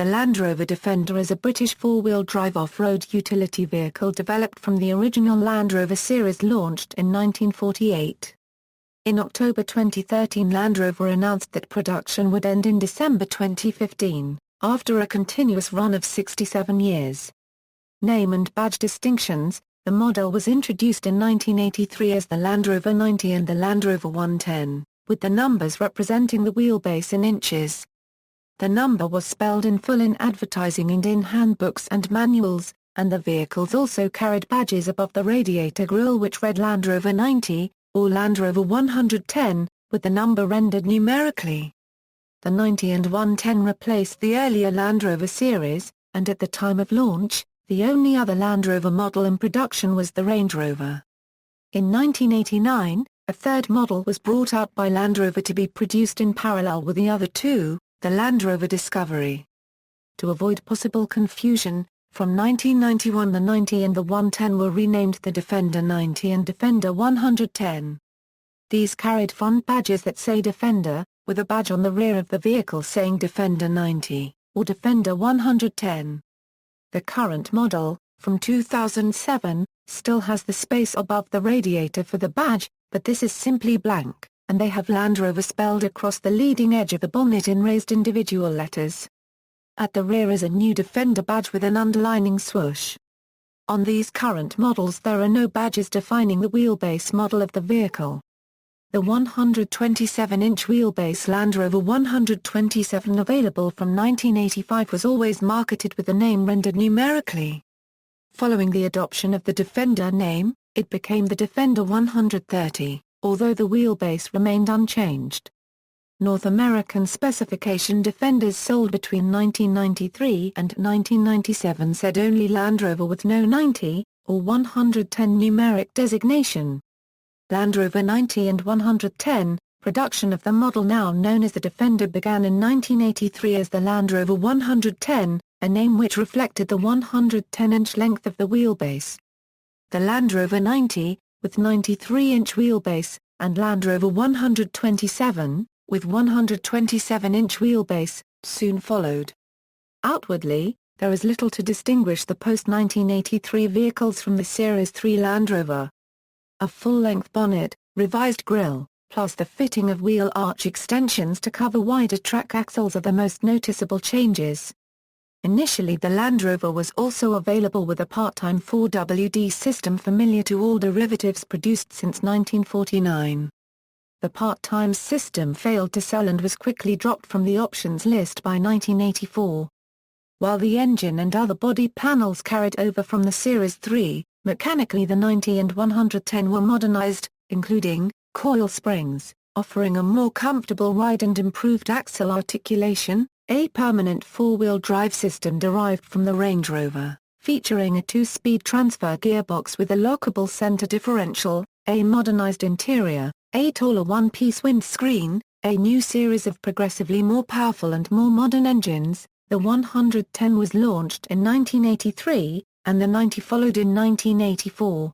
The Land Rover Defender is a British four-wheel drive off-road utility vehicle developed from the original Land Rover Series launched in 1948. In October 2013, Land Rover announced that production would end in December 2015, after a continuous run of 67 years. Name and badge distinctions: the model was introduced in 1983 as the Land Rover 90 and the Land Rover 110, with the numbers representing the wheelbase in inches. The number was spelled in full in advertising and in handbooks and manuals, and the vehicles also carried badges above the radiator grille which read Land Rover 90, or Land Rover 110, with the number rendered numerically. The 90 and 110 replaced the earlier Land Rover Series, and at the time of launch, the only other Land Rover model in production was the Range Rover. In 1989, a third model was brought out by Land Rover to be produced in parallel with the other two, the Land Rover Discovery. To avoid possible confusion, from 1991 the 90 and the 110 were renamed the Defender 90 and Defender 110. These carried front badges that say Defender, with a badge on the rear of the vehicle saying Defender 90, or Defender 110. The current model, from 2007, still has the space above the radiator for the badge, but this is simply blank, and they have Land Rover spelled across the leading edge of the bonnet in raised individual letters. At the rear is a new Defender badge with an underlining swoosh. On these current models there are no badges defining the wheelbase model of the vehicle. The 127-inch wheelbase Land Rover 127 available from 1985 was always marketed with the name rendered numerically. Following the adoption of the Defender name, it became the Defender 130, although the wheelbase remained unchanged. North American specification Defenders sold between 1993 and 1997 said only Land Rover with no 90, or 110 numeric designation. Land Rover 90 and 110, production of the model now known as the Defender began in 1983 as the Land Rover 110, a name which reflected the 110-inch length of the wheelbase. The Land Rover 90, with 93-inch wheelbase, and Land Rover 127, with 127-inch wheelbase, soon followed. Outwardly, there is little to distinguish the post-1983 vehicles from the Series 3 Land Rover. A full-length bonnet, revised grille, plus the fitting of wheel arch extensions to cover wider track axles are the most noticeable changes. Initially the Land Rover was also available with a part-time 4WD system familiar to all derivatives produced since 1949. The part-time system failed to sell and was quickly dropped from the options list by 1984. While the engine and other body panels carried over from the Series 3, mechanically the 90 and 110 were modernized, including coil springs, offering a more comfortable ride and improved axle articulation, a permanent four-wheel drive system derived from the Range Rover, featuring a 2-speed transfer gearbox with a lockable center differential, a modernized interior, a taller one-piece windscreen, a new series of progressively more powerful and more modern engines. The 110 was launched in 1983, and the 90 followed in 1984.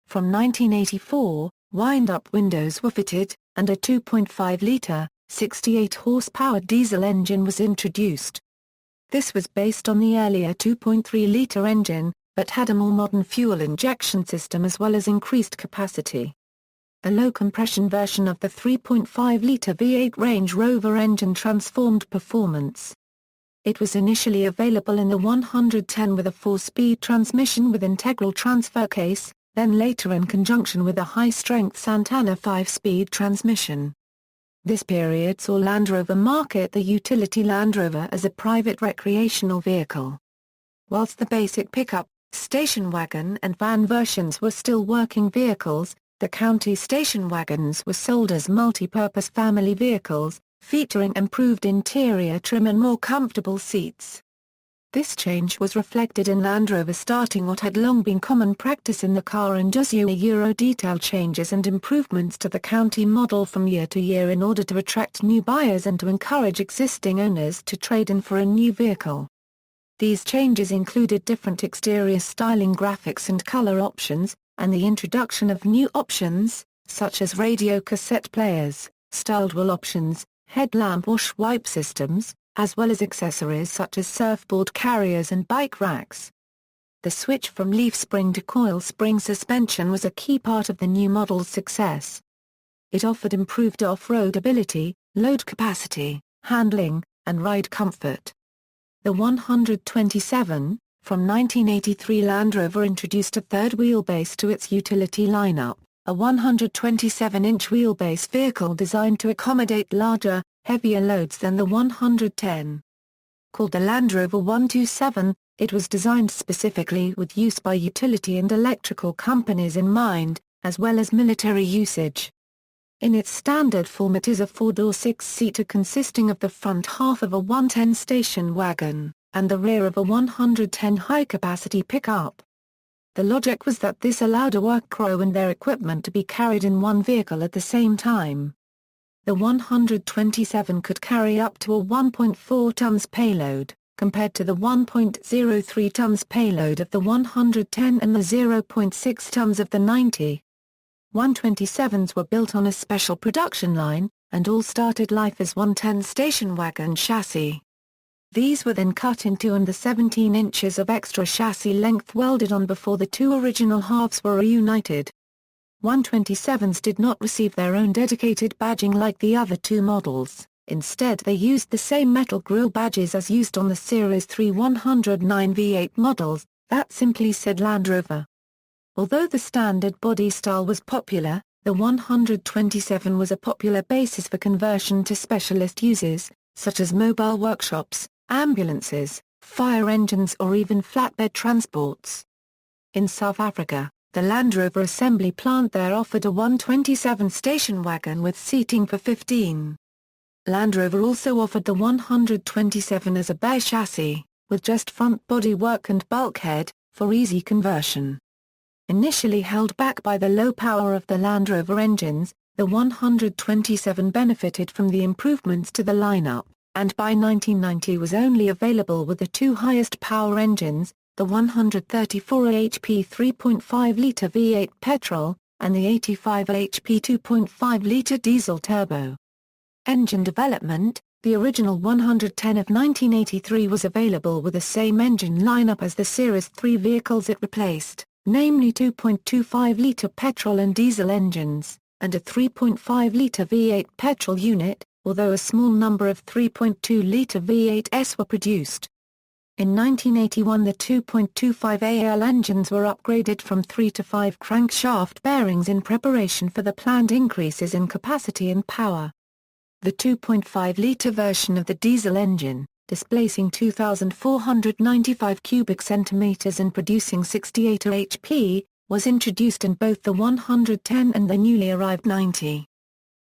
From 1984, wind-up windows were fitted, and a 2.5-liter, 68-horsepower diesel engine was introduced. This was based on the earlier 2.3-liter engine, but had a more modern fuel injection system as well as increased capacity. A low-compression version of the 3.5-liter V8 Range Rover engine transformed performance. It was initially available in the 110 with a 4-speed transmission with integral transfer case, then later in conjunction with a high-strength Santana 5-speed transmission. This period saw Land Rover market the utility Land Rover as a private recreational vehicle. Whilst the basic pickup, station wagon and van versions were still working vehicles, the county station wagons were sold as multi-purpose family vehicles, featuring improved interior trim and more comfortable seats. This change was reflected in Land Rover starting what had long been common practice in the car industry: Euro detail changes and improvements to the county model from year to year in order to attract new buyers and to encourage existing owners to trade in for a new vehicle. These changes included different exterior styling, graphics and color options, and the introduction of new options, such as radio cassette players, styled wheel options, headlamp wash wipe systems, as well as accessories such as surfboard carriers and bike racks. The switch from leaf spring to coil spring suspension was a key part of the new model's success. It offered improved off-road ability, load capacity, handling, and ride comfort. The 127, from 1983 Land Rover introduced a third wheelbase to its utility lineup, a 127-inch wheelbase vehicle designed to accommodate larger, heavier loads than the 110. Called the Land Rover 127, it was designed specifically with use by utility and electrical companies in mind, as well as military usage. In its standard form it is a four-door six-seater consisting of the front half of a 110 station wagon, and the rear of a 110 high-capacity pickup. The logic was that this allowed a work crew and their equipment to be carried in one vehicle at the same time. The 127 could carry up to a 1.4 tons payload, compared to the 1.03 tons payload of the 110 and the 0.6 tons of the 90. 127s were built on a special production line, and all started life as 110 station wagon chassis. These were then cut into and the 17 inches of extra chassis length welded on before the two original halves were reunited. 127s did not receive their own dedicated badging like the other two models, instead they used the same metal grille badges as used on the Series 3 109 V8 models, that simply said Land Rover. Although the standard body style was popular, the 127 was a popular basis for conversion to specialist uses, such as mobile workshops, ambulances, fire engines or even flatbed transports. In South Africa, the Land Rover assembly plant there offered a 127 station wagon with seating for 15. Land Rover also offered the 127 as a bare chassis, with just front bodywork and bulkhead, for easy conversion. Initially held back by the low power of the Land Rover engines, the 127 benefited from the improvements to the lineup, and by 1990 was only available with the two highest power engines, the 134 HP 3.5-litre V8 petrol, and the 85 HP 2.5-litre diesel turbo. Engine development: the original 110 of 1983 was available with the same engine lineup as the Series 3 vehicles it replaced, namely 2.25-litre petrol and diesel engines, and a 3.5-litre V8 petrol unit, although a small number of 3.2-litre V8s were produced. In 1981 the 2.25 AL engines were upgraded from 3 to 5 crankshaft bearings in preparation for the planned increases in capacity and power. The 2.5-litre version of the diesel engine, displacing 2,495 cubic centimeters and producing 68 HP, was introduced in both the 110 and the newly arrived 90.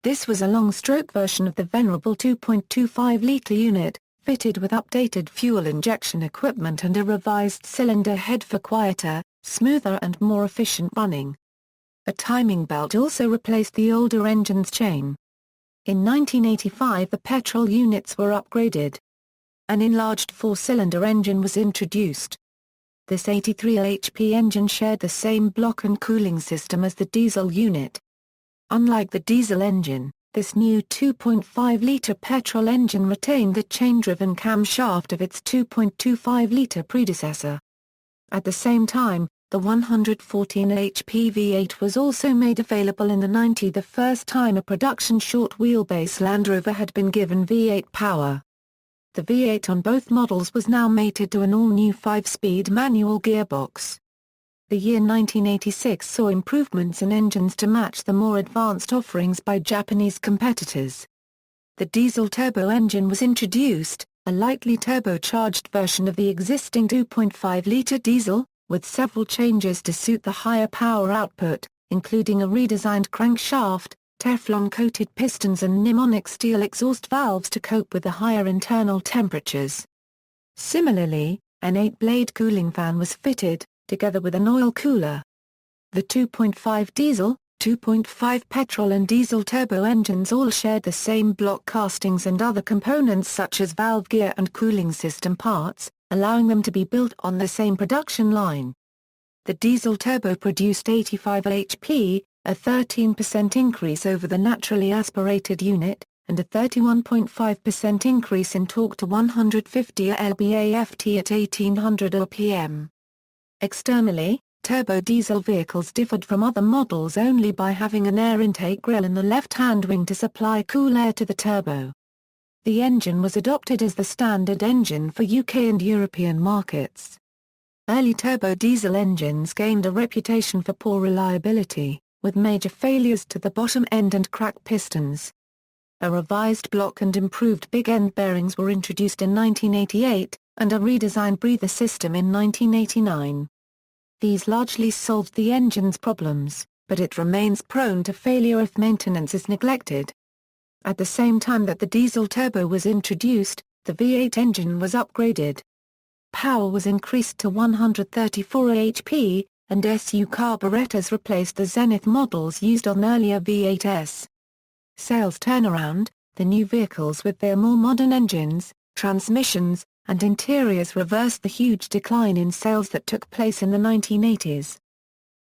This was a long-stroke version of the venerable 2.25-litre unit, fitted with updated fuel injection equipment and a revised cylinder head for quieter, smoother and more efficient running. A timing belt also replaced the older engine's chain. In 1985 the petrol units were upgraded. An enlarged four-cylinder engine was introduced. This 83 HP engine shared the same block and cooling system as the diesel unit. Unlike the diesel engine, this new 2.5-litre petrol engine retained the chain-driven camshaft of its 2.25-litre predecessor. At the same time, the 114 HP V8 was also made available in the 90, the first time a production short-wheelbase Land Rover had been given V8 power. The V8 on both models was now mated to an all-new 5-speed manual gearbox. The year 1986 saw improvements in engines to match the more advanced offerings by Japanese competitors. The diesel turbo engine was introduced, a lightly turbocharged version of the existing 2.5-litre diesel, with several changes to suit the higher power output, including a redesigned crankshaft, Teflon-coated pistons and pneumonic steel exhaust valves to cope with the higher internal temperatures. Similarly, an 8-blade cooling fan was fitted, together with an oil cooler. The 2.5 diesel, 2.5 petrol and diesel turbo engines all shared the same block castings and other components such as valve gear and cooling system parts, allowing them to be built on the same production line. The diesel turbo produced 85 HP, a 13% increase over the naturally aspirated unit, and a 31.5% increase in torque to 150 lb-ft at 1800 rpm. Externally, turbo diesel vehicles differed from other models only by having an air intake grille in the left-hand wing to supply cool air to the turbo. The engine was adopted as the standard engine for UK and European markets. Early turbo diesel engines gained a reputation for poor reliability, with major failures to the bottom end and cracked pistons. A revised block and improved big end bearings were introduced in 1988, and a redesigned breather system in 1989. These largely solved the engine's problems, but it remains prone to failure if maintenance is neglected. At the same time that the diesel turbo was introduced, the V8 engine was upgraded. Power was increased to 134 HP, and SU carburetors replaced the Zenith models used on earlier V8s. Sales turnaround: the new vehicles with their more modern engines, transmissions, and interiors reversed the huge decline in sales that took place in the 1980s.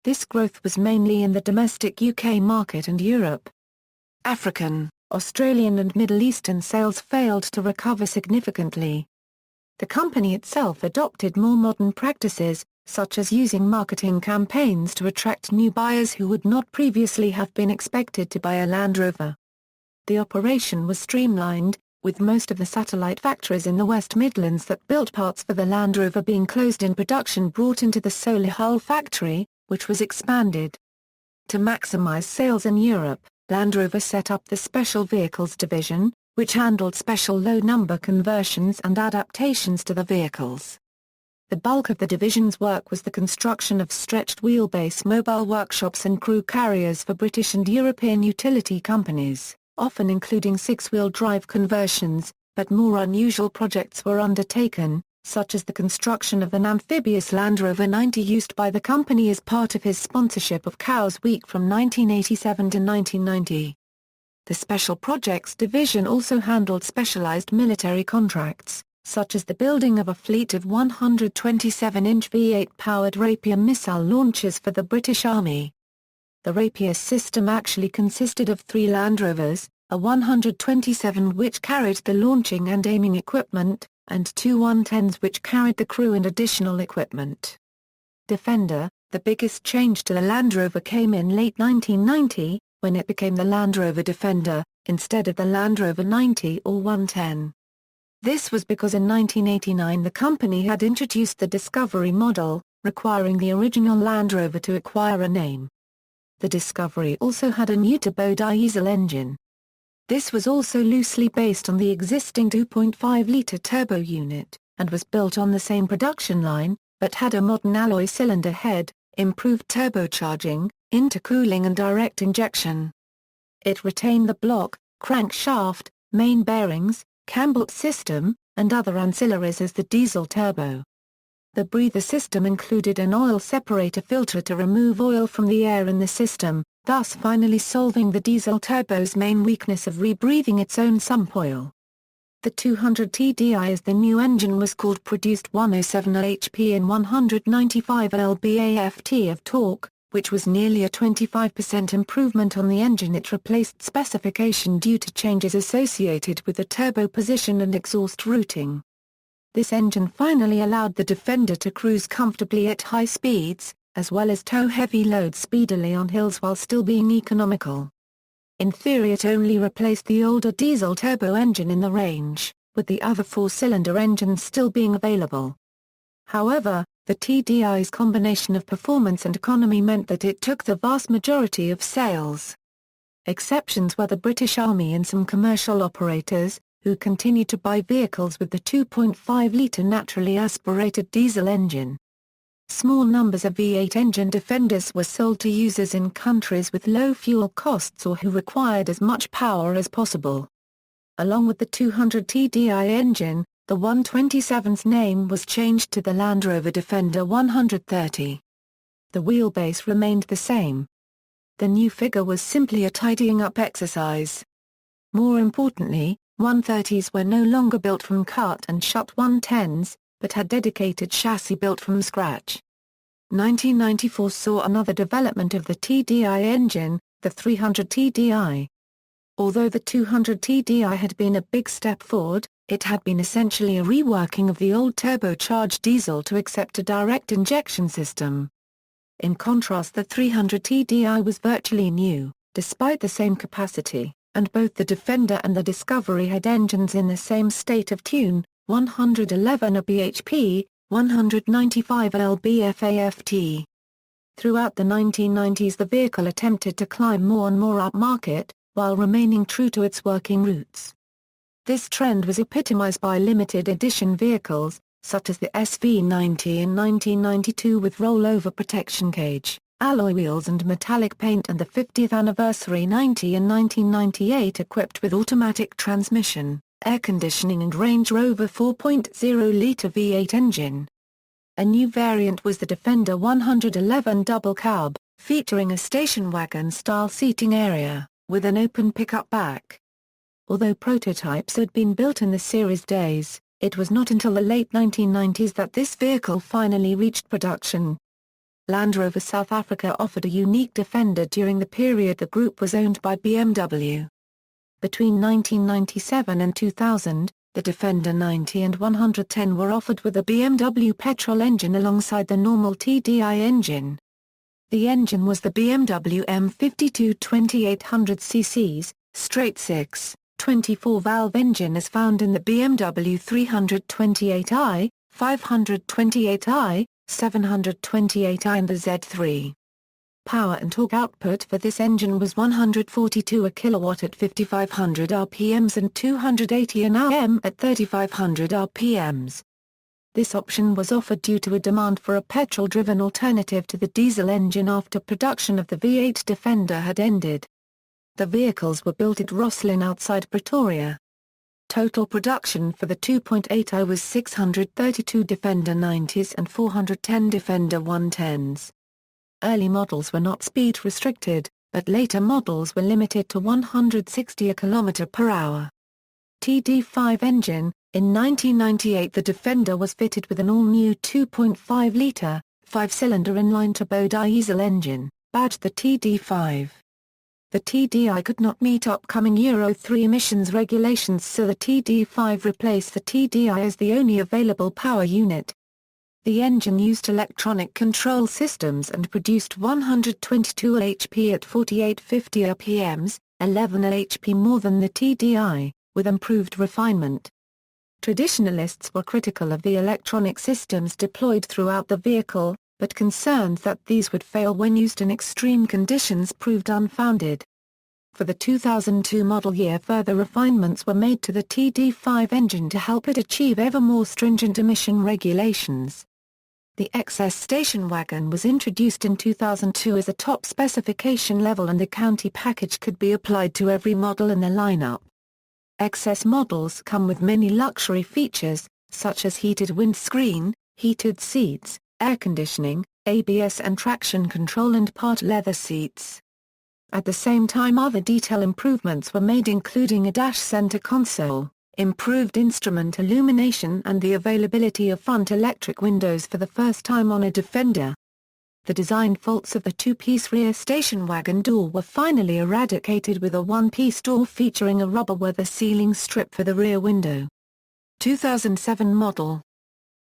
This growth was mainly in the domestic UK market and Europe. African, Australian and Middle Eastern sales failed to recover significantly. The company itself adopted more modern practices, such as using marketing campaigns to attract new buyers who would not previously have been expected to buy a Land Rover. The operation was streamlined, with most of the satellite factories in the West Midlands that built parts for the Land Rover being closed and production brought into the Solihull factory, which was expanded. To maximise sales in Europe, Land Rover set up the Special Vehicles division, which handled special low-number conversions and adaptations to the vehicles. The bulk of the division's work was the construction of stretched wheelbase mobile workshops and crew carriers for British and European utility companies, often including six-wheel drive conversions, but more unusual projects were undertaken, such as the construction of an amphibious Land Rover 90 used by the company as part of his sponsorship of Cows Week from 1987 to 1990. The Special Projects division also handled specialized military contracts, such as the building of a fleet of 127-inch V8-powered Rapier missile launchers for the British Army. The Rapier system actually consisted of 3 Land Rovers, a 127 which carried the launching and aiming equipment, and 2 110s which carried the crew and additional equipment. Defender: the biggest change to the Land Rover came in late 1990, when it became the Land Rover Defender, instead of the Land Rover 90 or 110. This was because in 1989 the company had introduced the Discovery model, requiring the original Land Rover to acquire a name. The Discovery also had a new turbo diesel engine. This was also loosely based on the existing 2.5-litre turbo unit, and was built on the same production line, but had a modern alloy cylinder head, improved turbocharging, intercooling and direct injection. It retained the block, crankshaft, main bearings, camber system, and other ancillaries as the diesel turbo. The breather system included an oil separator filter to remove oil from the air in the system, thus finally solving the diesel turbo's main weakness of rebreathing its own sump oil. The 200 TDI as the new engine was called produced 107 HP and 195 lb-ft of torque, which was nearly a 25% improvement on the engine it replaced specification due to changes associated with the turbo position and exhaust routing. This engine finally allowed the Defender to cruise comfortably at high speeds, as well as tow heavy loads speedily on hills while still being economical. In theory it only replaced the older diesel turbo engine in the range, with the other 4-cylinder engines still being available. However, the TDI's combination of performance and economy meant that it took the vast majority of sales. Exceptions were the British Army and some commercial operators, who continued to buy vehicles with the 2.5-litre naturally aspirated diesel engine. Small numbers of V8 engine Defenders were sold to users in countries with low fuel costs or who required as much power as possible. Along with the 200 TDI engine, the 127's name was changed to the Land Rover Defender 130. The wheelbase remained the same. The new figure was simply a tidying up exercise. More importantly, 130s were no longer built from cut and shut 110s, but had dedicated chassis built from scratch. 1994 saw another development of the TDI engine, the 300 TDI. Although the 200 TDI had been a big step forward, it had been essentially a reworking of the old turbocharged diesel to accept a direct injection system. In contrast, the 300 TDI was virtually new, despite the same capacity, and both the Defender and the Discovery had engines in the same state of tune, 111 bhp, 195 lb-FAFT. Throughout the 1990s the vehicle attempted to climb more and more upmarket, while remaining true to its working roots. This trend was epitomized by limited edition vehicles, such as the SV90 in 1992 with rollover protection cage, alloy wheels and metallic paint, and the 50th anniversary 90 in 1998 equipped with automatic transmission, air conditioning and Range Rover 4.0-litre V8 engine. A new variant was the Defender 111 double cab, featuring a station wagon-style seating area, with an open pickup back. Although prototypes had been built in the series days, it was not until the late 1990s that this vehicle finally reached production. Land Rover South Africa offered a unique Defender during the period the group was owned by BMW. Between 1997 and 2000, the Defender 90 and 110 were offered with a BMW petrol engine alongside the normal TDI engine. The engine was the BMW M52 2800 cc, straight 6, 24-valve engine as found in the BMW 328i, 528i, 728i and the Z3. Power and torque output for this engine was 142 kW at 5500 rpms and 280 Nm at 3500 rpms. This option was offered due to a demand for a petrol-driven alternative to the diesel engine after production of the V8 Defender had ended. The vehicles were built at Rosslyn outside Pretoria. Total production for the 2.8i was 632 Defender 90s and 410 Defender 110s. Early models were not speed restricted, but later models were limited to 160 km/h. TD5 engine. In 1998 the Defender was fitted with an all-new 2.5-litre, 5-cylinder inline turbo diesel engine, badged the TD5. The TDI could not meet upcoming Euro 3 emissions regulations, so the TD5 replaced the TDI as the only available power unit. The engine used electronic control systems and produced 122 lhp at 4850 rpms, 11 lhp more than the TDI, with improved refinement. Traditionalists were critical of the electronic systems deployed throughout the vehicle, but concerns that these would fail when used in extreme conditions proved unfounded. For the 2002 model year further refinements were made to the TD5 engine to help it achieve ever more stringent emission regulations. The XS station wagon was introduced in 2002 as a top specification level, and the county package could be applied to every model in the lineup. XS models come with many luxury features, such as heated windscreen, heated seats, air conditioning, ABS and traction control and part leather seats. At the same time other detail improvements were made, including a dash center console, improved instrument illumination and the availability of front electric windows for the first time on a Defender. The design faults of the two-piece rear station wagon door were finally eradicated with a one-piece door featuring a rubber weather sealing strip for the rear window. 2007 model.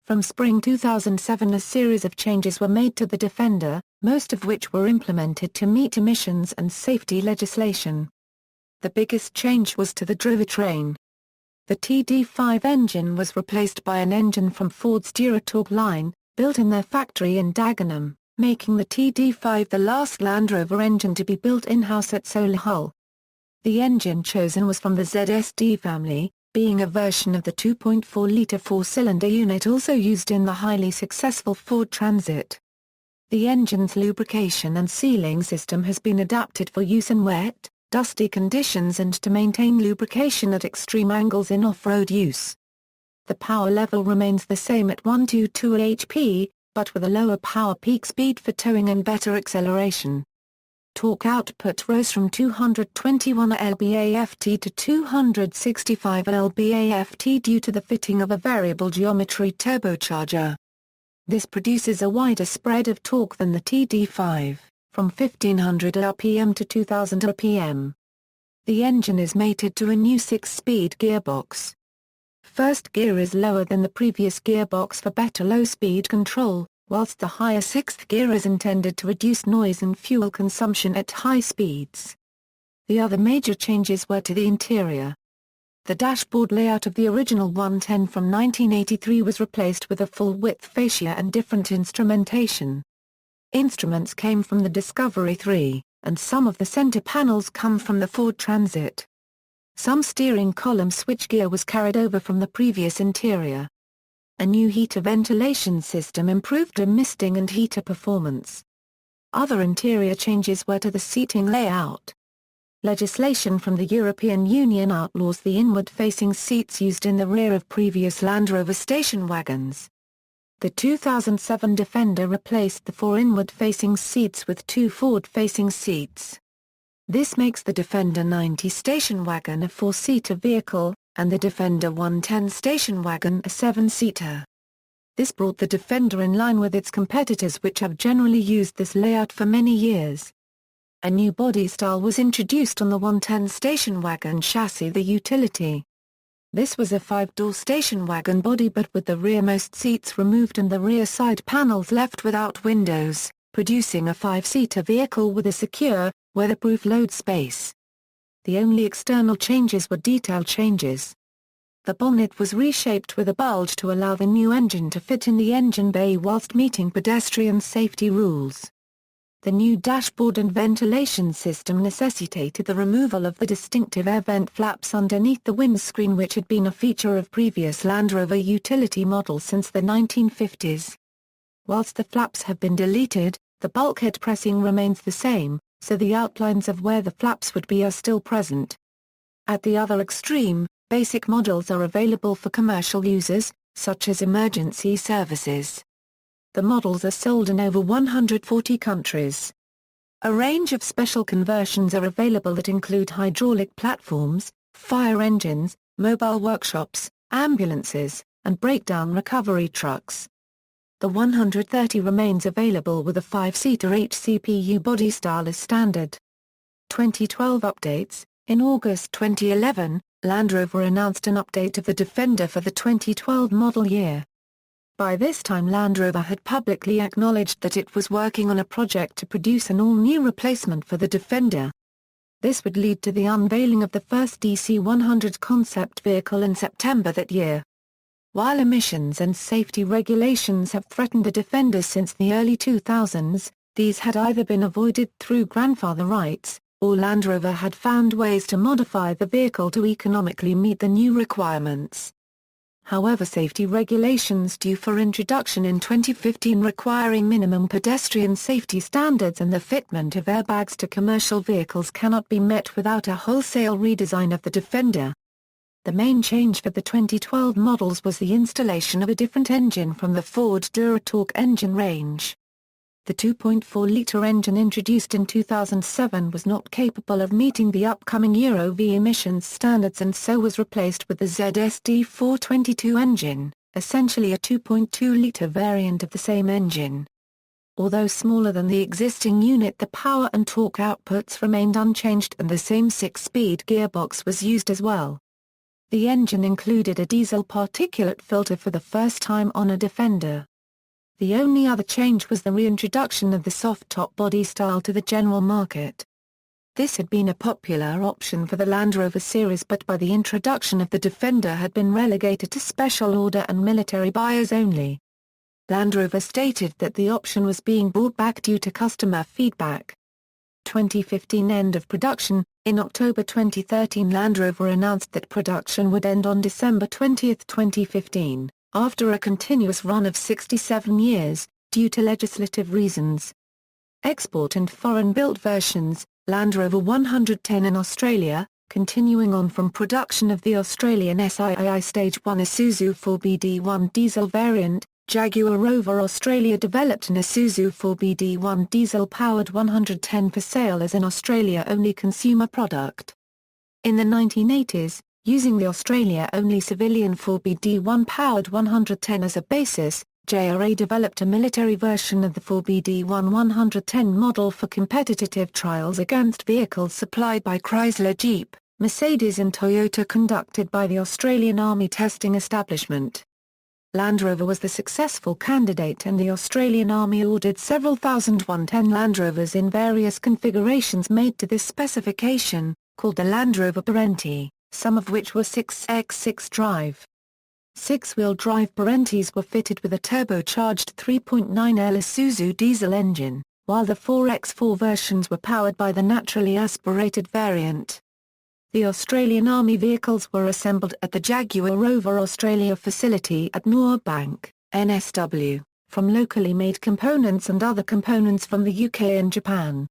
From spring 2007 a series of changes were made to the Defender, most of which were implemented to meet emissions and safety legislation. The biggest change was to the drivetrain. The TD5 engine was replaced by an engine from Ford's Duratorq line, built in their factory in Dagenham, making the TD5 the last Land Rover engine to be built in-house at Solihull. The engine chosen was from the ZSD family, being a version of the 2.4-litre four-cylinder unit also used in the highly successful Ford Transit. The engine's lubrication and sealing system has been adapted for use in wet, dusty conditions and to maintain lubrication at extreme angles in off-road use. The power level remains the same at 122 HP, but with a lower power peak speed for towing and better acceleration. Torque output rose from 221 lb-FT to 265 lb-FT due to the fitting of a variable geometry turbocharger. This produces a wider spread of torque than the TD5, from 1500 rpm to 2000 rpm. The engine is mated to a new 6-speed gearbox. First gear is lower than the previous gearbox for better low-speed control, whilst the higher 6th gear is intended to reduce noise and fuel consumption at high speeds. The other major changes were to the interior. The dashboard layout of the original 110 from 1983 was replaced with a full-width fascia and different instrumentation. Instruments came from the Discovery 3, and some of the center panels come from the Ford Transit. Some steering column switchgear was carried over from the previous interior. A new heater ventilation system improved misting and heater performance. Other interior changes were to the seating layout. Legislation from the European Union outlaws the inward-facing seats used in the rear of previous Land Rover station wagons. The 2007 Defender replaced the 4 inward-facing seats with 2 forward-facing seats. This makes the Defender 90 station wagon a 4-seater vehicle, and the Defender 110 station wagon a 7-seater. This brought the Defender in line with its competitors, which have generally used this layout for many years. A new body style was introduced on the 110 station wagon chassis, the Utility. This was a 5-door station wagon body but with the rearmost seats removed and the rear side panels left without windows, producing a 5-seater vehicle with a secure, weatherproof load space. The only external changes were detail changes. The bonnet was reshaped with a bulge to allow the new engine to fit in the engine bay whilst meeting pedestrian safety rules. The new dashboard and ventilation system necessitated the removal of the distinctive air vent flaps underneath the windscreen, which had been a feature of previous Land Rover utility models since the 1950s. Whilst the flaps have been deleted, the bulkhead pressing remains the same, so the outlines of where the flaps would be are still present. At the other extreme, basic models are available for commercial users, such as emergency services. The models are sold in over 140 countries. A range of special conversions are available that include hydraulic platforms, fire engines, mobile workshops, ambulances, and breakdown recovery trucks. The 130 remains available with a 5-seater HCPU body style as standard. 2012 updates. In August 2011, Land Rover announced an update of the Defender for the 2012 model year. By this time Land Rover had publicly acknowledged that it was working on a project to produce an all-new replacement for the Defender. This would lead to the unveiling of the first DC-100 concept vehicle in September that year. While emissions and safety regulations have threatened the Defender since the early 2000s, these had either been avoided through grandfather rights, or Land Rover had found ways to modify the vehicle to economically meet the new requirements. However, safety regulations due for introduction in 2015 requiring minimum pedestrian safety standards and the fitment of airbags to commercial vehicles cannot be met without a wholesale redesign of the Defender. The main change for the 2012 models was the installation of a different engine from the Ford Duratorque engine range. The 2.4-litre engine introduced in 2007 was not capable of meeting the upcoming Euro V emissions standards and so was replaced with the ZSD 422 engine, essentially a 2.2-litre variant of the same engine. Although smaller than the existing unit, the power and torque outputs remained unchanged and the same 6-speed gearbox was used as well. The engine included a diesel particulate filter for the first time on a Defender. The only other change was the reintroduction of the soft-top body style to the general market. This had been a popular option for the Land Rover Series, but by the introduction of the Defender had been relegated to special order and military buyers only. Land Rover stated that the option was being brought back due to customer feedback. 2015 end of production. In October 2013 Land Rover announced that production would end on December 20, 2015. After a continuous run of 67 years, due to legislative reasons. Export and foreign-built versions. Land Rover 110 in Australia, continuing on from production of the Australian SII Stage 1 Isuzu 4BD1 diesel variant. Jaguar Rover Australia developed an Isuzu 4BD1 diesel-powered 110 for sale as an Australia-only consumer product. In the 1980s, using the Australia-only civilian 4BD1 powered 110 as a basis, JRA developed a military version of the 4BD1-110 model for competitive trials against vehicles supplied by Chrysler Jeep, Mercedes and Toyota conducted by the Australian Army Testing Establishment. Land Rover was the successful candidate and the Australian Army ordered several thousand 110 Land Rovers in various configurations made to this specification, called the Land Rover Parenti, some of which were 6x6 drive. Six-wheel drive Parentis were fitted with a turbocharged 3.9L Isuzu diesel engine, while the 4x4 versions were powered by the naturally aspirated variant. The Australian Army vehicles were assembled at the Jaguar Rover Australia facility at Moorebank, NSW, from locally made components and other components from the UK and Japan.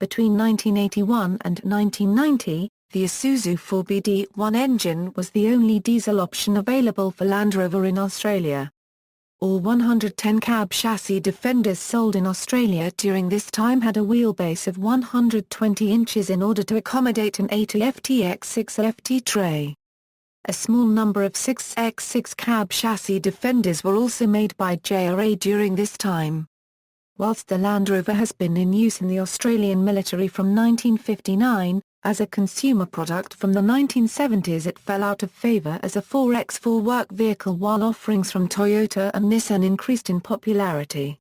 Between 1981 and 1990, the Isuzu 4BD1 engine was the only diesel option available for Land Rover in Australia. All 110 cab chassis Defenders sold in Australia during this time had a wheelbase of 120 inches in order to accommodate an 80FTX6FT tray. A small number of 6x6 cab chassis Defenders were also made by JRA during this time. Whilst the Land Rover has been in use in the Australian military from 1959, as a consumer product from the 1970s it fell out of favour as a 4x4 work vehicle while offerings from Toyota and Nissan increased in popularity.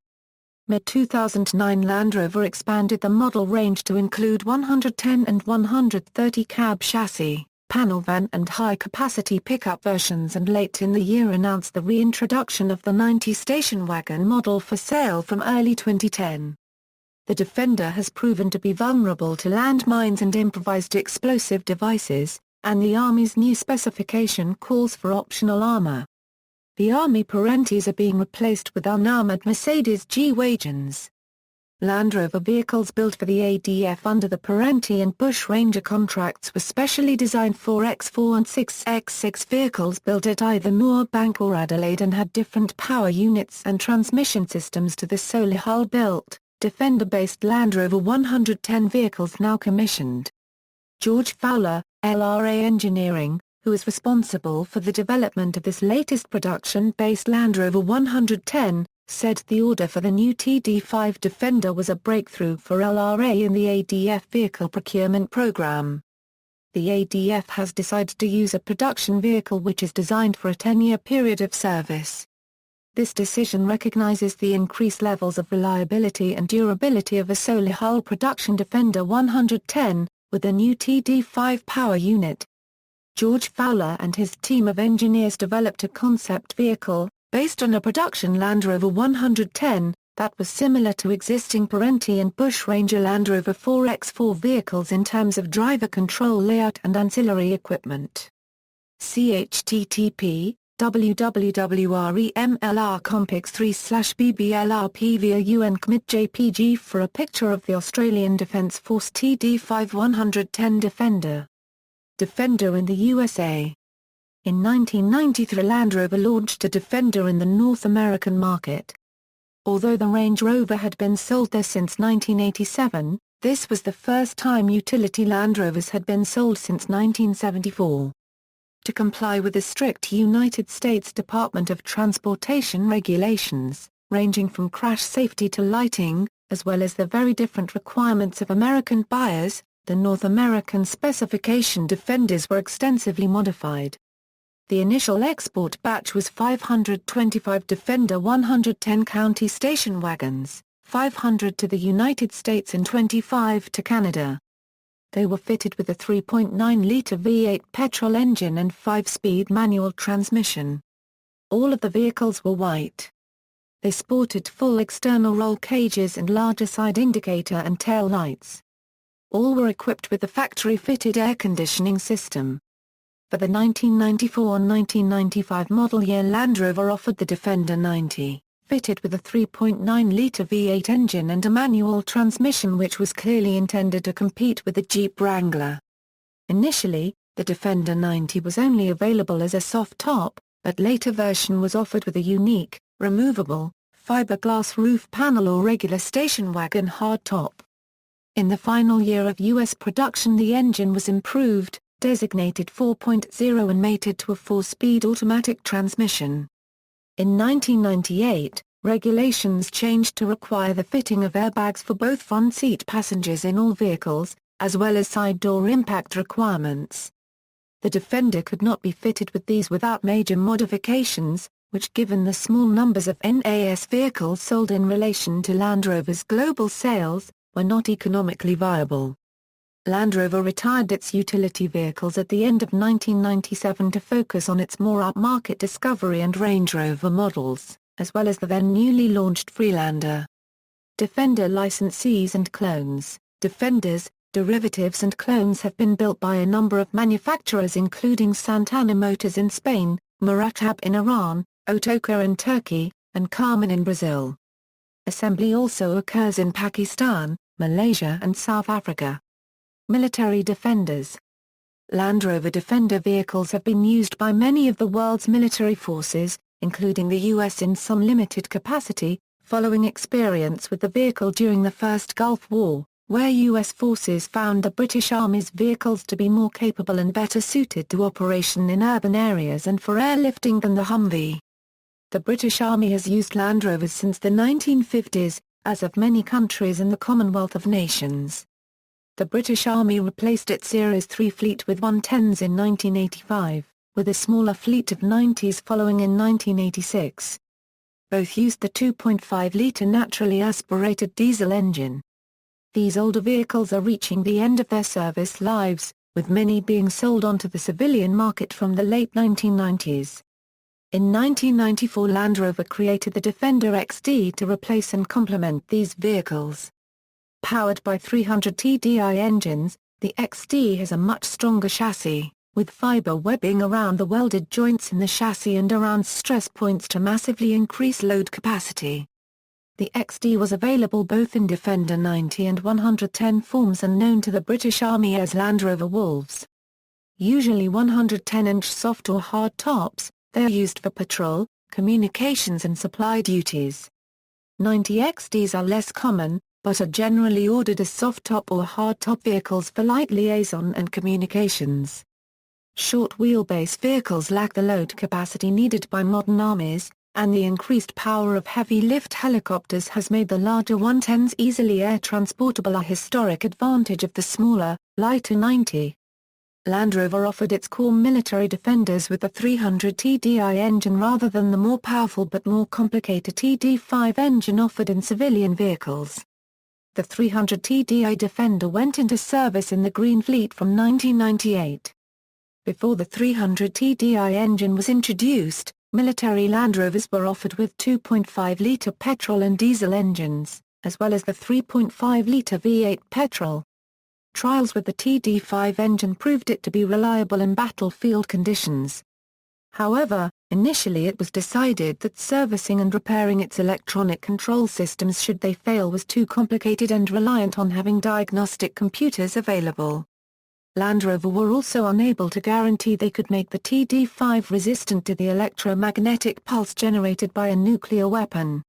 Mid-2009 Land Rover expanded the model range to include 110 and 130 cab chassis, panel van and high-capacity pickup versions and late in the year announced the reintroduction of the 90 station wagon model for sale from early 2010. The Defender has proven to be vulnerable to landmines and improvised explosive devices, and the Army's new specification calls for optional armor. The Army Parentis are being replaced with unarmored Mercedes G-Wagons. Land Rover vehicles built for the ADF under the Parenti and Bush Ranger contracts were specially designed 4x4 and 6x6 vehicles built at either Moorebank or Adelaide and had different power units and transmission systems to the solar hull-built, Defender-based Land Rover 110 vehicles now commissioned. George Fowler, LRA Engineering, who is responsible for the development of this latest production-based Land Rover 110, said the order for the new TD5 Defender was a breakthrough for LRA in the ADF vehicle procurement program. The ADF has decided to use a production vehicle which is designed for a 10-year period of service. This decision recognizes the increased levels of reliability and durability of a solar hull production Defender 110, with a new TD5 power unit. George Fowler and his team of engineers developed a concept vehicle, based on a production Land Rover 110, that was similar to existing Parenti and Bush Ranger Land Rover 4x4 vehicles in terms of driver control layout and ancillary equipment. http www.remlrcompix3/BBLRP/UN-CMIT-JPG for a picture of the Australian Defence Force TD5 110 Defender. Defender in the USA. In 1993 Land Rover launched a Defender in the North American market. Although the Range Rover had been sold there since 1987, this was the first time utility Land Rovers had been sold since 1974. To comply with the strict United States Department of Transportation regulations, ranging from crash safety to lighting, as well as the very different requirements of American buyers, the North American specification Defenders were extensively modified. The initial export batch was 525 Defender 110 county station wagons, 500 to the United States and 25 to Canada. They were fitted with a 3.9-litre V8 petrol engine and 5-speed manual transmission. All of the vehicles were white. They sported full external roll cages and larger side indicator and tail lights. All were equipped with the factory-fitted air conditioning system. For the 1994-1995 model year Land Rover offered the Defender 90, fitted with a 3.9-litre V8 engine and a manual transmission which was clearly intended to compete with the Jeep Wrangler. Initially, the Defender 90 was only available as a soft top, but later version was offered with a unique, removable, fiberglass roof panel or regular station wagon hardtop. In the final year of U.S. production the engine was improved, designated 4.0 and mated to a 4-speed automatic transmission. In 1998, regulations changed to require the fitting of airbags for both front seat passengers in all vehicles, as well as side door impact requirements. The Defender could not be fitted with these without major modifications, which, given the small numbers of NAS vehicles sold in relation to Land Rover's global sales, were not economically viable. Land Rover retired its utility vehicles at the end of 1997 to focus on its more upmarket Discovery and Range Rover models, as well as the then newly launched Freelander. Defender licensees and clones. Defenders, derivatives and clones have been built by a number of manufacturers including Santana Motors in Spain, Muratab in Iran, Otoka in Turkey, and Carmen in Brazil. Assembly also occurs in Pakistan, Malaysia and South Africa. Military Defenders. Land Rover Defender vehicles have been used by many of the world's military forces, including the U.S. in some limited capacity, following experience with the vehicle during the First Gulf War, where U.S. forces found the British Army's vehicles to be more capable and better suited to operation in urban areas and for airlifting than the Humvee. The British Army has used Land Rovers since the 1950s, as have many countries in the Commonwealth of Nations. The British Army replaced its Series 3 fleet with 110s in 1985, with a smaller fleet of 90s following in 1986. Both used the 2.5-litre naturally aspirated diesel engine. These older vehicles are reaching the end of their service lives, with many being sold onto the civilian market from the late 1990s. In 1994 Land Rover created the Defender XD to replace and complement these vehicles. Powered by 300 TDI engines, the XD has a much stronger chassis, with fiber webbing around the welded joints in the chassis and around stress points to massively increase load capacity. The XD was available both in Defender 90 and 110 forms and known to the British Army as Land Rover Wolves. Usually 110-inch soft or hard tops, they are used for patrol, communications and supply duties. 90 XDs are less common, but are generally ordered as soft-top or hard-top vehicles for light liaison and communications. Short wheelbase vehicles lack the load capacity needed by modern armies, and the increased power of heavy-lift helicopters has made the larger 110s easily air-transportable, a historic advantage of the smaller, lighter 90. Land Rover offered its core military Defenders with the 300 TDI engine rather than the more powerful but more complicated TD5 engine offered in civilian vehicles. The 300 TDI Defender went into service in the Green Fleet from 1998. Before the 300 TDI engine was introduced, military Land Rovers were offered with 2.5-litre petrol and diesel engines, as well as the 3.5-litre V8 petrol. Trials with the TD5 engine proved it to be reliable in battlefield conditions. However, initially it was decided that servicing and repairing its electronic control systems should they fail was too complicated and reliant on having diagnostic computers available. Land Rover were also unable to guarantee they could make the TD5 resistant to the electromagnetic pulse generated by a nuclear weapon.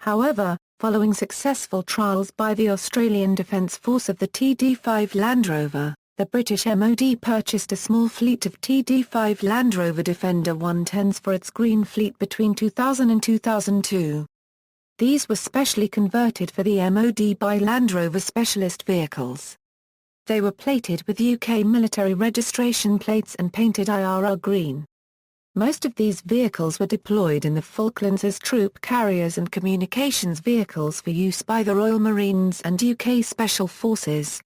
However, following successful trials by the Australian Defence Force of the TD5 Land Rover, the British MOD purchased a small fleet of TD5 Land Rover Defender 110s for its Green Fleet between 2000 and 2002. These were specially converted for the MOD by Land Rover Specialist Vehicles. They were plated with UK military registration plates and painted IRR green. Most of these vehicles were deployed in the Falklands as troop carriers and communications vehicles for use by the Royal Marines and UK Special Forces.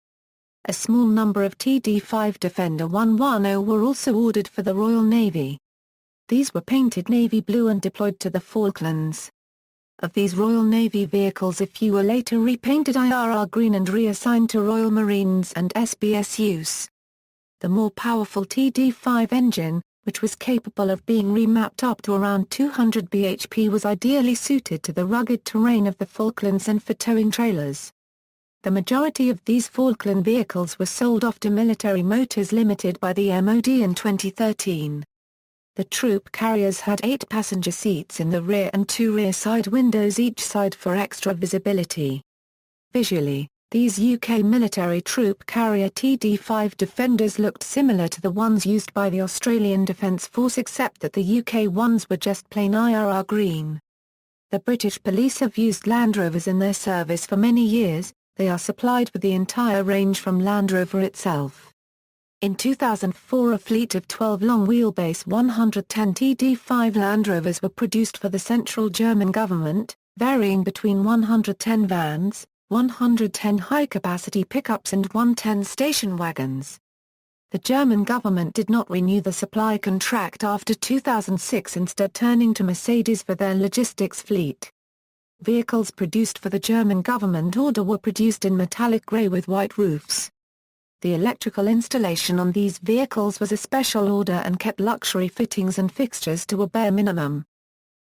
A small number of TD5 Defender 110 were also ordered for the Royal Navy. These were painted navy blue and deployed to the Falklands. Of these Royal Navy vehicles, a few were later repainted IRR green and reassigned to Royal Marines and SBS use. The more powerful TD5 engine, which was capable of being remapped up to around 200 bhp, was ideally suited to the rugged terrain of the Falklands and for towing trailers. The majority of these Falkland vehicles were sold off to Military Motors Limited by the MOD in 2013. The troop carriers had 8 passenger seats in the rear and 2 rear side windows each side for extra visibility. Visually, These UK military troop carrier TD5 Defenders looked similar to the ones used by the Australian Defence Force, except that the UK ones were just plain IRR green. The British Police have used Land Rovers in their service for many years. They are supplied with the entire range from Land Rover itself. In 2004, a fleet of 12 long-wheelbase 110 TD5 Land Rovers were produced for the central German government, varying between 110 vans, 110 high-capacity pickups and 110 station wagons. The German government did not renew the supply contract after 2006, instead turning to Mercedes for their logistics fleet. Vehicles produced for the German government order were produced in metallic grey with white roofs. The electrical installation on these vehicles was a special order and kept luxury fittings and fixtures to a bare minimum.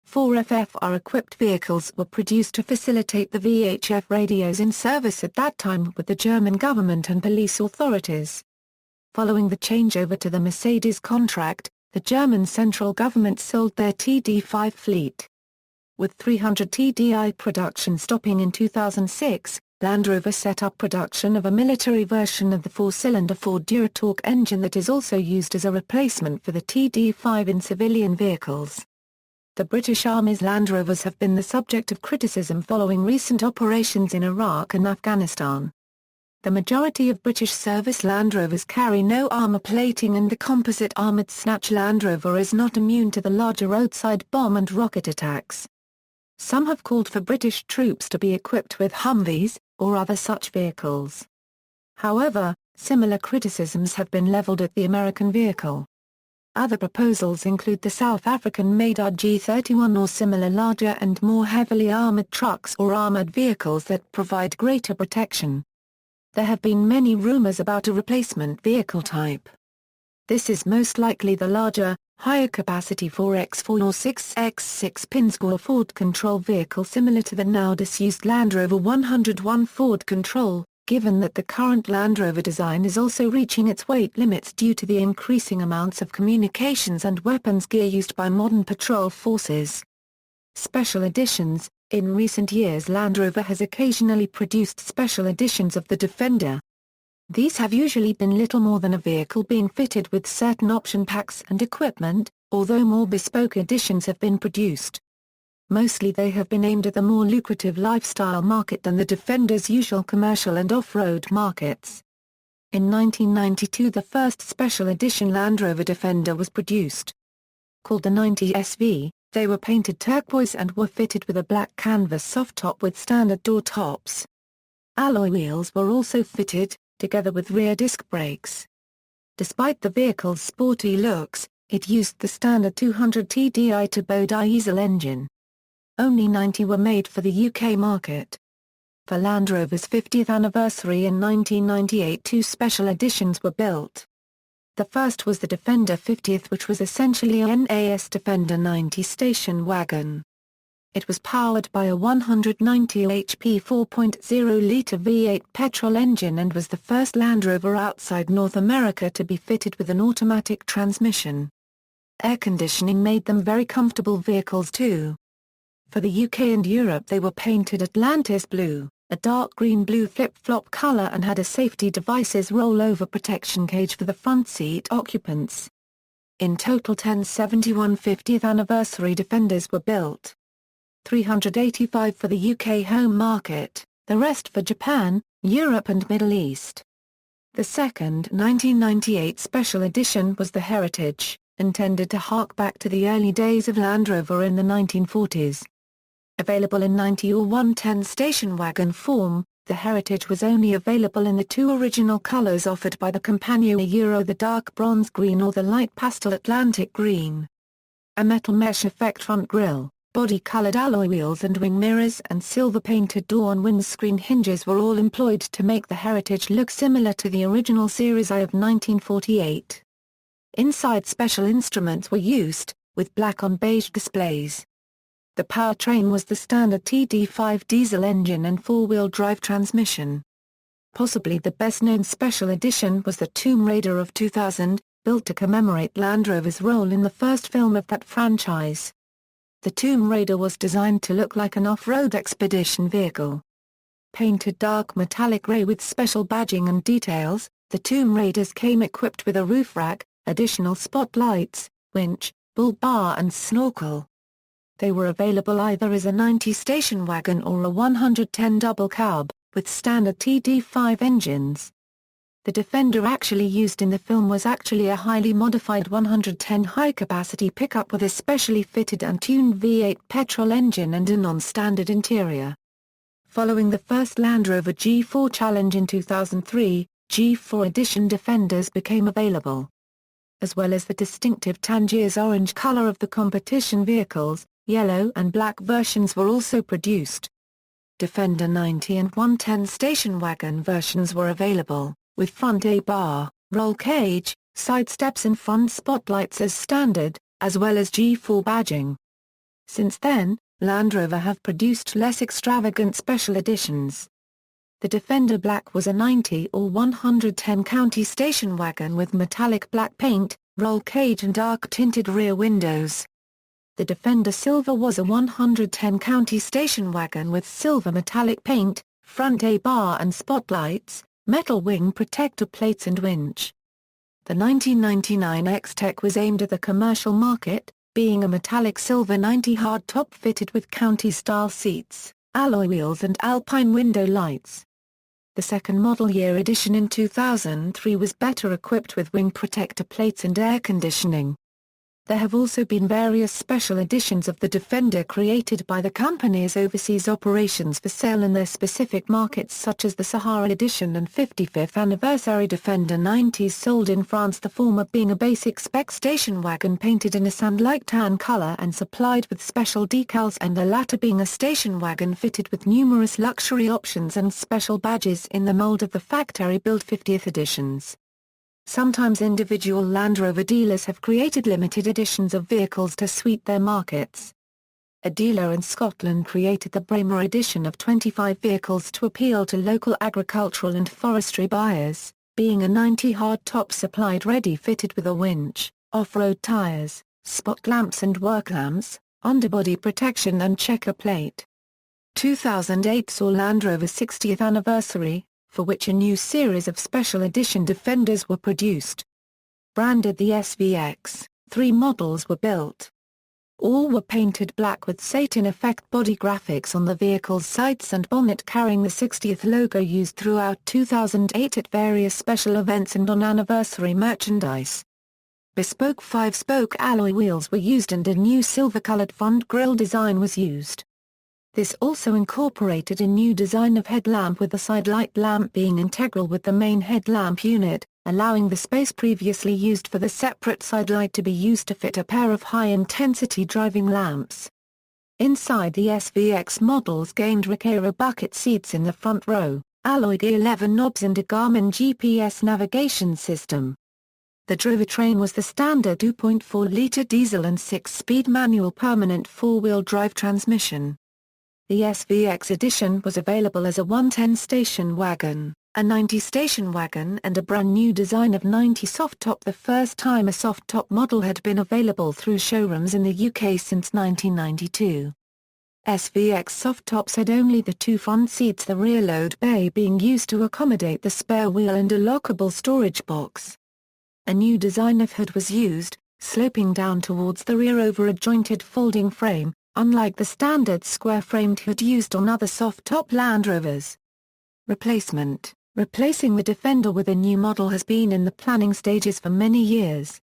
4 FFR-equipped vehicles were produced to facilitate the VHF radios in service at that time with the German government and police authorities. Following the changeover to the Mercedes contract, the German central government sold their TD5 fleet. With 300 TDI production stopping in 2006, Land Rover set up production of a military version of the 4-cylinder Ford Duratorque engine that is also used as a replacement for the TD5 in civilian vehicles. The British Army's Land Rovers have been the subject of criticism following recent operations in Iraq and Afghanistan. The majority of British service Land Rovers carry no armour plating, and the composite armoured Snatch Land Rover is not immune to the larger roadside bomb and rocket attacks. Some have called for British troops to be equipped with Humvees, or other such vehicles. However, similar criticisms have been levelled at the American vehicle. Other proposals include the South African-made RG-31 or similar larger and more heavily armoured trucks or armoured vehicles that provide greater protection. There have been many rumours about a replacement vehicle type. This is most likely the larger, higher-capacity 4x4 or 6x6 Pinsgore Ford Control vehicle similar to the now disused Land Rover 101 Ford Control, given that the current Land Rover design is also reaching its weight limits due to the increasing amounts of communications and weapons gear used by modern patrol forces. Special editions. In recent years, Land Rover has occasionally produced special editions of the Defender. These have usually been little more than a vehicle being fitted with certain option packs and equipment, although more bespoke editions have been produced. Mostly they have been aimed at the more lucrative lifestyle market than the Defender's usual commercial and off-road markets. In 1992, the first special edition Land Rover Defender was produced. Called the 90 SV, they were painted turquoise and were fitted with a black canvas soft top with standard door tops. Alloy wheels were also fitted, together with rear disc brakes. Despite the vehicle's sporty looks, it used the standard 200 TDI turbo diesel engine. Only 90 were made for the UK market. For Land Rover's 50th anniversary in 1998, 2 special editions were built. The first was the Defender 50th, which was essentially a NAS Defender 90 station wagon. It was powered by a 190 HP 4.0-litre V8 petrol engine and was the first Land Rover outside North America to be fitted with an automatic transmission. Air conditioning made them very comfortable vehicles too. For the UK and Europe they were painted Atlantis blue, a dark green blue flip-flop colour, and had a safety devices rollover protection cage for the front seat occupants. In total 10 71 50th anniversary Defenders were built. 385 for the UK home market, the rest for Japan, Europe and Middle East. The second 1998 special edition was the Heritage, intended to hark back to the early days of Land Rover in the 1940s. Available in 90 or 110 station wagon form, the Heritage was only available in the 2 original colours offered by the companion, the dark bronze green or the light pastel Atlantic green. A metal mesh effect front grille, body-coloured alloy wheels and wing mirrors and silver-painted door and windscreen hinges were all employed to make the Heritage look similar to the original Series I of 1948. Inside special instruments were used, with black on beige displays. The powertrain was the standard TD5 diesel engine and 4-wheel drive transmission. Possibly the best-known special edition was the Tomb Raider of 2000, built to commemorate Land Rover's role in the first film of that franchise. The Tomb Raider was designed to look like an off-road expedition vehicle. Painted dark metallic grey with special badging and details, the Tomb Raiders came equipped with a roof rack, additional spotlights, winch, bull bar and snorkel. They were available either as a 90 station wagon or a 110 double cab, with standard TD5 engines. The Defender actually used in the film was actually a highly modified 110 high-capacity pickup with a specially fitted and tuned V8 petrol engine and a non-standard interior. Following the first Land Rover G4 Challenge in 2003, G4 Edition Defenders became available. As well as the distinctive Tangiers orange color of the competition vehicles, yellow and black versions were also produced. Defender 90 and 110 station wagon versions were available, with front A-bar, roll cage, side steps and front spotlights as standard, as well as G4 badging. Since then, Land Rover have produced less extravagant special editions. The Defender Black was a 90 or 110 county station wagon with metallic black paint, roll cage and dark tinted rear windows. The Defender Silver was a 110 county station wagon with silver metallic paint, front A-bar and spotlights, metal wing protector plates and winch. The 1999 X-Tech was aimed at the commercial market, being a metallic silver 90 hardtop fitted with county-style seats, alloy wheels and alpine window lights. The second model year edition in 2003 was better equipped with wing protector plates and air conditioning. There have also been various special editions of the Defender created by the company's overseas operations for sale in their specific markets, such as the Sahara Edition and 55th Anniversary Defender 90s sold in France, the former being a basic spec station wagon painted in a sand-like tan color and supplied with special decals, and the latter being a station wagon fitted with numerous luxury options and special badges in the mold of the factory-built 50th editions. Sometimes individual Land Rover dealers have created limited editions of vehicles to suit their markets. A dealer in Scotland created the Braemar edition of 25 vehicles to appeal to local agricultural and forestry buyers, being a 90 hardtop supplied ready fitted with a winch, off-road tyres, spot lamps and work lamps, underbody protection and checker plate. 2008 saw Land Rover 60th anniversary, for which a new series of special edition Defenders were produced. Branded the SVX, 3 models were built. All were painted black with satin effect body graphics on the vehicle's sides and bonnet, carrying the 60th logo used throughout 2008 at various special events and on anniversary merchandise. Bespoke 5-spoke alloy wheels were used and a new silver-colored front grille design was used. This also incorporated a new design of headlamp, with the side light lamp being integral with the main headlamp unit, allowing the space previously used for the separate side light to be used to fit a pair of high-intensity driving lamps. Inside, the SVX models gained Recaro bucket seats in the front row, alloy gear lever knobs and a Garmin GPS navigation system. The drivetrain was the standard 2.4-liter diesel and 6-speed manual permanent 4-wheel drive transmission. The SVX edition was available as a 110 station wagon, a 90 station wagon and a brand new design of 90 soft-top, the first time a soft-top model had been available through showrooms in the UK since 1992. SVX soft-tops had only the 2 front seats, the rear load bay being used to accommodate the spare wheel and a lockable storage box. A new design of hood was used, sloping down towards the rear over a jointed folding frame, unlike the standard square-framed hood used on other soft-top Land Rovers. Replacement: replacing the Defender with a new model has been in the planning stages for many years.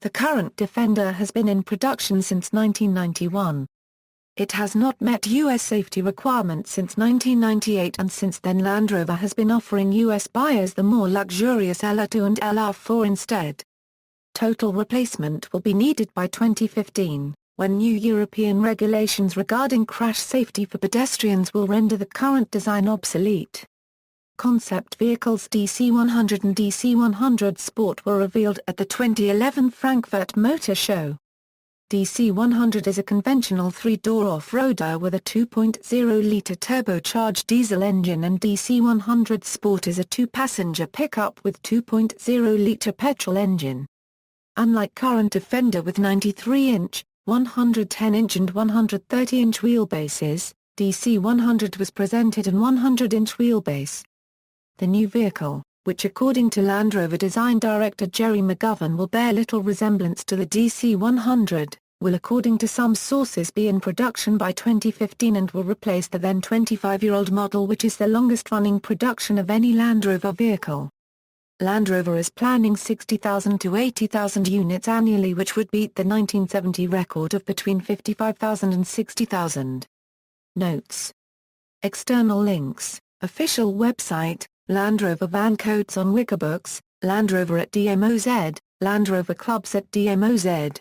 The current Defender has been in production since 1991. It has not met U.S. safety requirements since 1998, and since then Land Rover has been offering U.S. buyers the more luxurious LR2 and LR4 instead. Total replacement will be needed by 2015. When new European regulations regarding crash safety for pedestrians will render the current design obsolete. Concept vehicles DC100 and DC100 Sport were revealed at the 2011 Frankfurt Motor Show. DC100 is a conventional 3-door off-roader with a 2.0-liter turbocharged diesel engine, and DC100 Sport is a 2-passenger pickup with 2.0-liter petrol engine. Unlike current Defender with 93-inch, 110-inch and 130-inch wheelbases, DC100 was presented in 100-inch wheelbase. The new vehicle, which according to Land Rover design director Jerry McGovern will bear little resemblance to the DC100, will according to some sources be in production by 2015 and will replace the then 25-year-old model, which is the longest-running production of any Land Rover vehicle. Land Rover is planning 60,000 to 80,000 units annually, which would beat the 1970 record of between 55,000 and 60,000. Notes. External links, official website, Land Rover van codes on Wikibooks, Land Rover at DMOZ, Land Rover clubs at DMOZ.